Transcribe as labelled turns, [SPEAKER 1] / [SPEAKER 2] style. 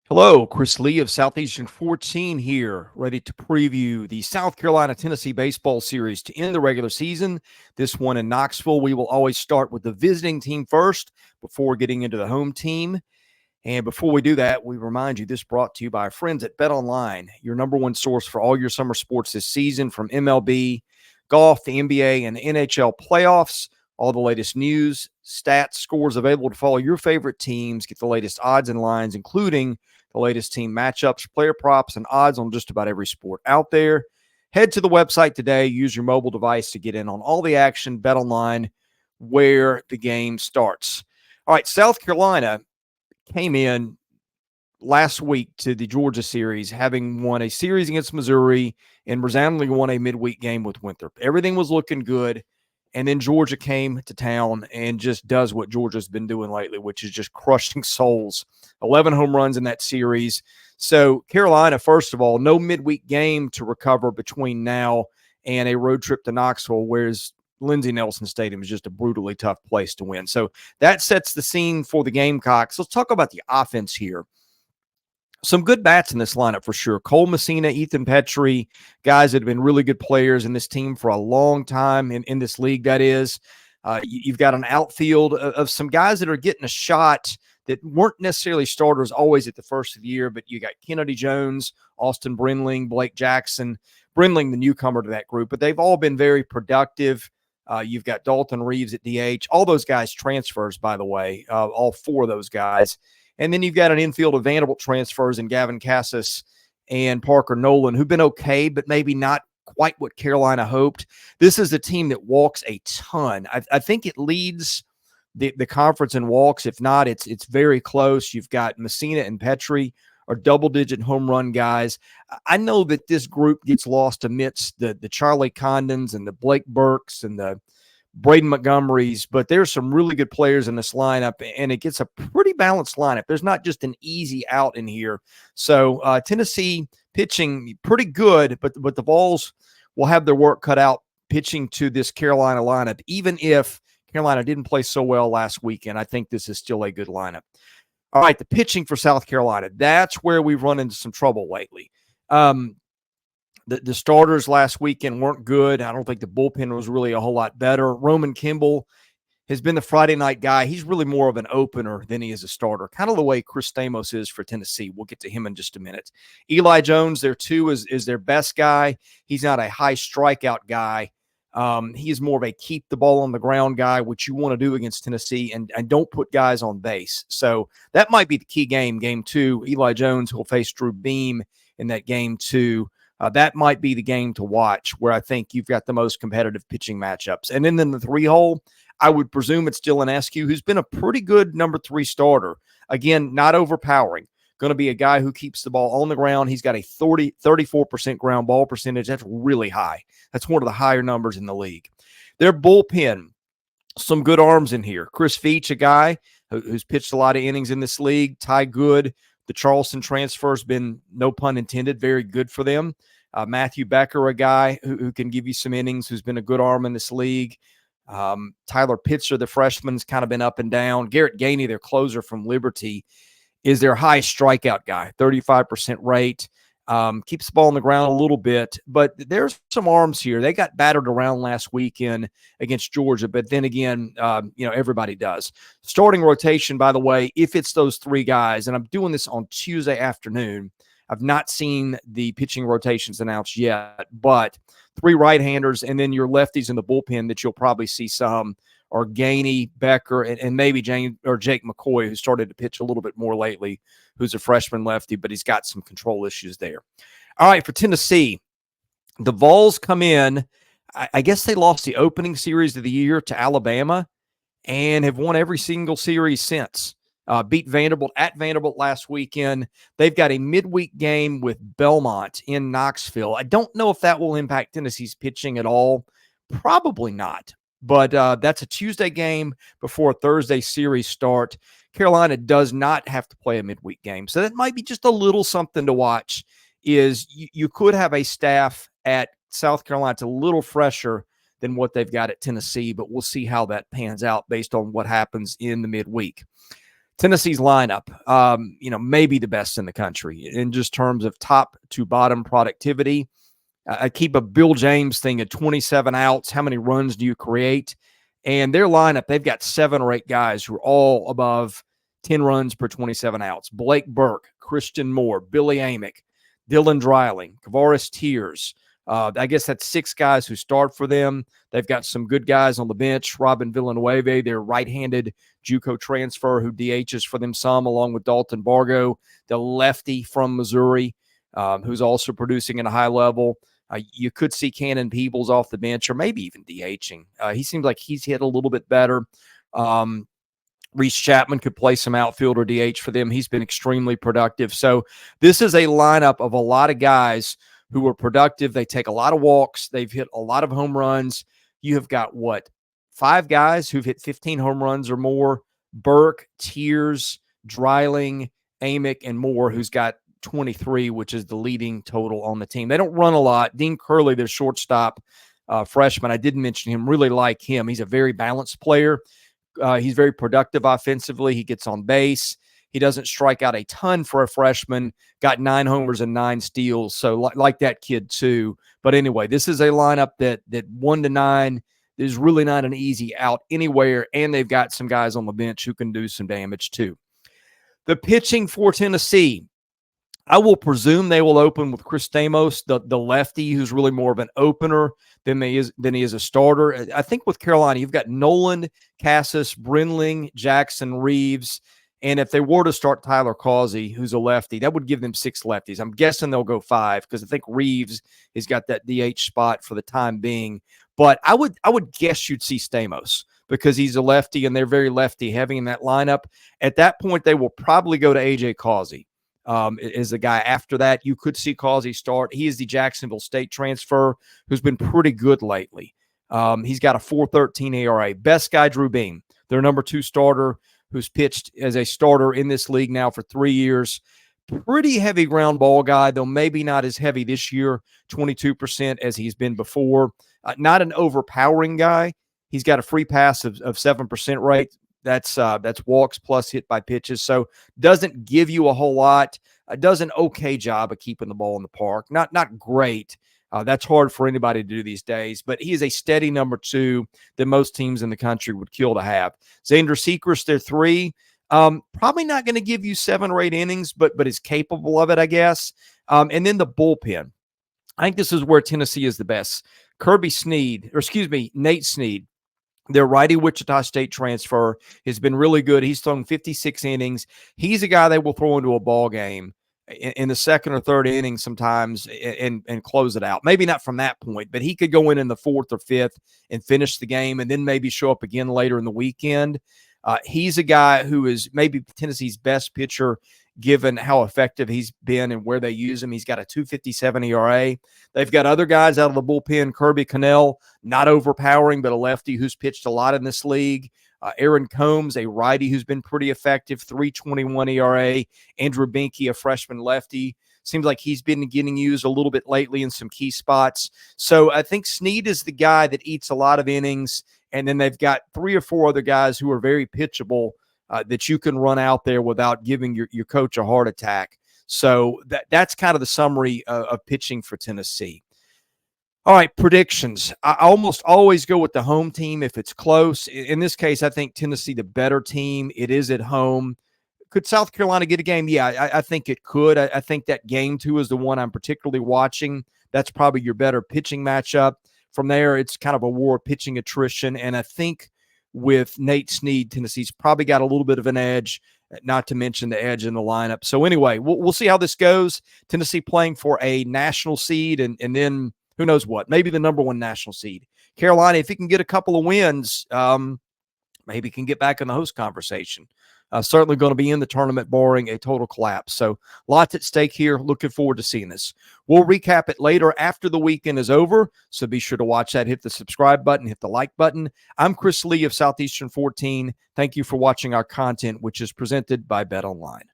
[SPEAKER 1] Hello, Chris Lee of Southeastern 14 here, ready to preview the South Carolina-Tennessee baseball series to end the regular season. This one in Knoxville. We will always start with the visiting team first before getting into the home team. And before we do that, we remind you this brought to you by our friends at BetOnline, your number one source for all your summer sports this season, from MLB, golf, the NBA, and the NHL playoffs. All the latest news, stats, scores available to follow your favorite teams. Get the latest odds and lines, including the latest team matchups, player props, and odds on just about every sport out there. Head to the website today. Use your mobile device to get in on all the action. BetOnline, where the game starts. All right, South Carolina came in last week to the Georgia series, having won a series against Missouri and resoundingly won a midweek game with Winthrop. Everything was looking good. And then Georgia came to town and just does what Georgia's been doing lately, which is just crushing souls. 11 home runs in that series. So Carolina, first of all, no midweek game to recover between now and a road trip to Knoxville, whereas Lindsey Nelson Stadium is just a brutally tough place to win. So that sets the scene for the Gamecocks. Let's talk about the offense here. Some good bats in this lineup for sure. Cole Messina, Ethan Petrie, guys that have been really good players in this team for a long time in this league, that is. You've got an outfield of some guys that are getting a shot that weren't necessarily starters always at the first of the year, but you got Kennedy Jones, Austin Brinling, Blake Jackson, Brinling, the newcomer to that group, but they've all been very productive. You've got Dalton Reeves at DH. All those guys transfers, by the way, all four of those guys. And then you've got an infield of Vanderbilt transfers in Gavin Cassis and Parker Nolan, who've been okay, but maybe not quite what Carolina hoped. This is a team that walks a ton. I think it leads the conference in walks. If not, it's very close. You've got Messina and Petrie are double-digit home run guys. I know that this group gets lost amidst the Charlie Condons and the Blake Burks and the Braden Montgomerys, but there's some really good players in this lineup, and it gets a pretty balanced lineup. There's not just an easy out in here. So Tennessee pitching pretty good, but the Vols will have their work cut out pitching to this Carolina lineup. Even if Carolina didn't play so well last weekend, I think this is still a good lineup. All right, the pitching for South Carolina, that's where we've run into some trouble lately. The starters last weekend weren't good. I don't think the bullpen was really a whole lot better. Roman Kimball has been the Friday night guy. He's really more of an opener than he is a starter, kind of the way Chris Stamos is for Tennessee. We'll get to him in just a minute. Eli Jones, there too, is their best guy. He's not a high strikeout guy. He is more of a keep the ball on the ground guy, which you want to do against Tennessee, and don't put guys on base. So that might be the key game, game two. Eli Jones will face Drew Beam in that game two. That might be the game to watch, where I think you've got the most competitive pitching matchups. And then in the three-hole, I would presume it's Dylan Askew, who's been a pretty good number three starter. Again, not overpowering. Going to be a guy who keeps the ball on the ground. He's got a 34% ground ball percentage. That's really high. That's one of the higher numbers in the league. Their bullpen, some good arms in here. Chris Veach, a guy who's pitched a lot of innings in this league. Ty Good, the Charleston transfer, has been, no pun intended, very good for them. Matthew Becker, a guy who can give you some innings, who's been a good arm in this league. Tyler Pitzer, the freshman's kind of been up and down. Garrett Gainey, their closer from Liberty, is their high strikeout guy, 35% rate. Keeps the ball on the ground a little bit, but there's some arms here. They got battered around last weekend against Georgia, but then again, everybody does. Starting rotation, by the way, if it's those three guys, and I'm doing this on Tuesday afternoon, I've not seen the pitching rotations announced yet, but three right-handers and then your lefties in the bullpen that you'll probably see some are Gainey, Becker, and maybe Jake McCoy, who started to pitch a little bit more lately, who's a freshman lefty, but he's got some control issues there. All right, for Tennessee, the Vols come in. I guess they lost the opening series of the year to Alabama and have won every single series since. Beat Vanderbilt at Vanderbilt last weekend. They've got a midweek game with Belmont in Knoxville. I don't know if that will impact Tennessee's pitching at all. Probably not. But that's a Tuesday game before a Thursday series start. Carolina does not have to play a midweek game. So that might be just a little something to watch. Is you could have a staff at South Carolina that's a little fresher than what they've got at Tennessee, but we'll see how that pans out based on what happens in the midweek. Tennessee's lineup, maybe the best in the country in just terms of top to bottom productivity. I keep a Bill James thing at 27 outs. How many runs do you create? And their lineup, they've got 7 or 8 guys who are all above 10 runs per 27 outs. Blake Burke, Christian Moore, Billy Amick, Dylan Dreiling, Kavaris Tears. I guess that's 6 guys who start for them. They've got some good guys on the bench. Robin Villanueva, their right-handed JUCO transfer who DHs for them some, along with Dalton Bargo, the lefty from Missouri, who's also producing at a high level. You could see Cannon Peebles off the bench or maybe even DHing. He seems like he's hit a little bit better. Reese Chapman could play some outfield or DH for them. He's been extremely productive. So this is a lineup of a lot of guys who are productive. They take a lot of walks. They've hit a lot of home runs. You have got, 5 guys who've hit 15 home runs or more? Burke, Tears, Dreiling, Amick, and Moore, who's got 23, which is the leading total on the team. They don't run a lot. Dean Curley, their shortstop freshman, I didn't mention him, really like him. He's a very balanced player. He's very productive offensively. He gets on base. He doesn't strike out a ton for a freshman, got 9 homers and 9 steals. So like that kid too. But anyway, this is a lineup that 1 to 9 is really not an easy out anywhere. And they've got some guys on the bench who can do some damage too. The pitching for Tennessee, I will presume they will open with Chris Stamos, the lefty, who's really more of an opener than he is a starter. I think with Carolina, you've got Nolan, Cassis, Brinling, Jackson, Reeves, and if they were to start Tyler Causey, who's a lefty, that would give them 6 lefties. I'm guessing they'll go 5 because I think Reeves has got that DH spot for the time being. But I would guess you'd see Stamos because he's a lefty and they're very lefty heavy in that lineup. At that point, they will probably go to A.J. Causey. Is the guy after that. You could see Causey start. He is the Jacksonville State transfer who's been pretty good lately. He's got a 4.13 ERA. Best guy, Drew Beam, their number 2 starter, who's pitched as a starter in this league now for 3 years. Pretty heavy ground ball guy, though maybe not as heavy this year, 22% as he's been before. Not an overpowering guy. He's got a free pass of 7% rate. That's walks plus hit by pitches. So doesn't give you a whole lot. Does an okay job of keeping the ball in the park. Not great. That's hard for anybody to do these days, but he is a steady number 2 that most teams in the country would kill to have. Xander Sechrist, they're 3. Probably not going to give you 7 or 8 innings, but is capable of it, I guess. And then the bullpen. I think this is where Tennessee is the best. Nate Snead, their righty Wichita State transfer, has been really good. He's thrown 56 innings. He's a guy they will throw into a ball game in the 2nd or 3rd inning sometimes and close it out. Maybe not from that point, but he could go in the 4th or 5th and finish the game and then maybe show up again later in the weekend. He's a guy who is maybe Tennessee's best pitcher given how effective he's been and where they use him. He's got a 2.57 ERA. They've got other guys out of the bullpen. Kirby Connell, not overpowering, but a lefty who's pitched a lot in this league. Aaron Combs, a righty who's been pretty effective, 3.21 ERA. Andrew Binke, a freshman lefty. Seems like he's been getting used a little bit lately in some key spots. So I think Snead is the guy that eats a lot of innings. And then they've got 3 or 4 other guys who are very pitchable that you can run out there without giving your coach a heart attack. So that's kind of the summary of pitching for Tennessee. All right, predictions. I almost always go with the home team if it's close. In this case, I think Tennessee the better team. It is at home. Could South Carolina get a game? Yeah, I think it could. I think that game 2 is the one I'm particularly watching. That's probably your better pitching matchup. From there, it's kind of a war of pitching attrition. And I think with Nate Snead, Tennessee's probably got a little bit of an edge, not to mention the edge in the lineup. So anyway, we'll see how this goes. Tennessee playing for a national seed and then who knows what, maybe the number 1 national seed. Carolina, if he can get a couple of wins, maybe can get back in the host conversation. Certainly going to be in the tournament barring a total collapse. So lots at stake here. Looking forward to seeing this. We'll recap it later after the weekend is over. So be sure to watch that. Hit the subscribe button. Hit the like button. I'm Chris Lee of Southeastern 14. Thank you for watching our content, which is presented by BetOnline.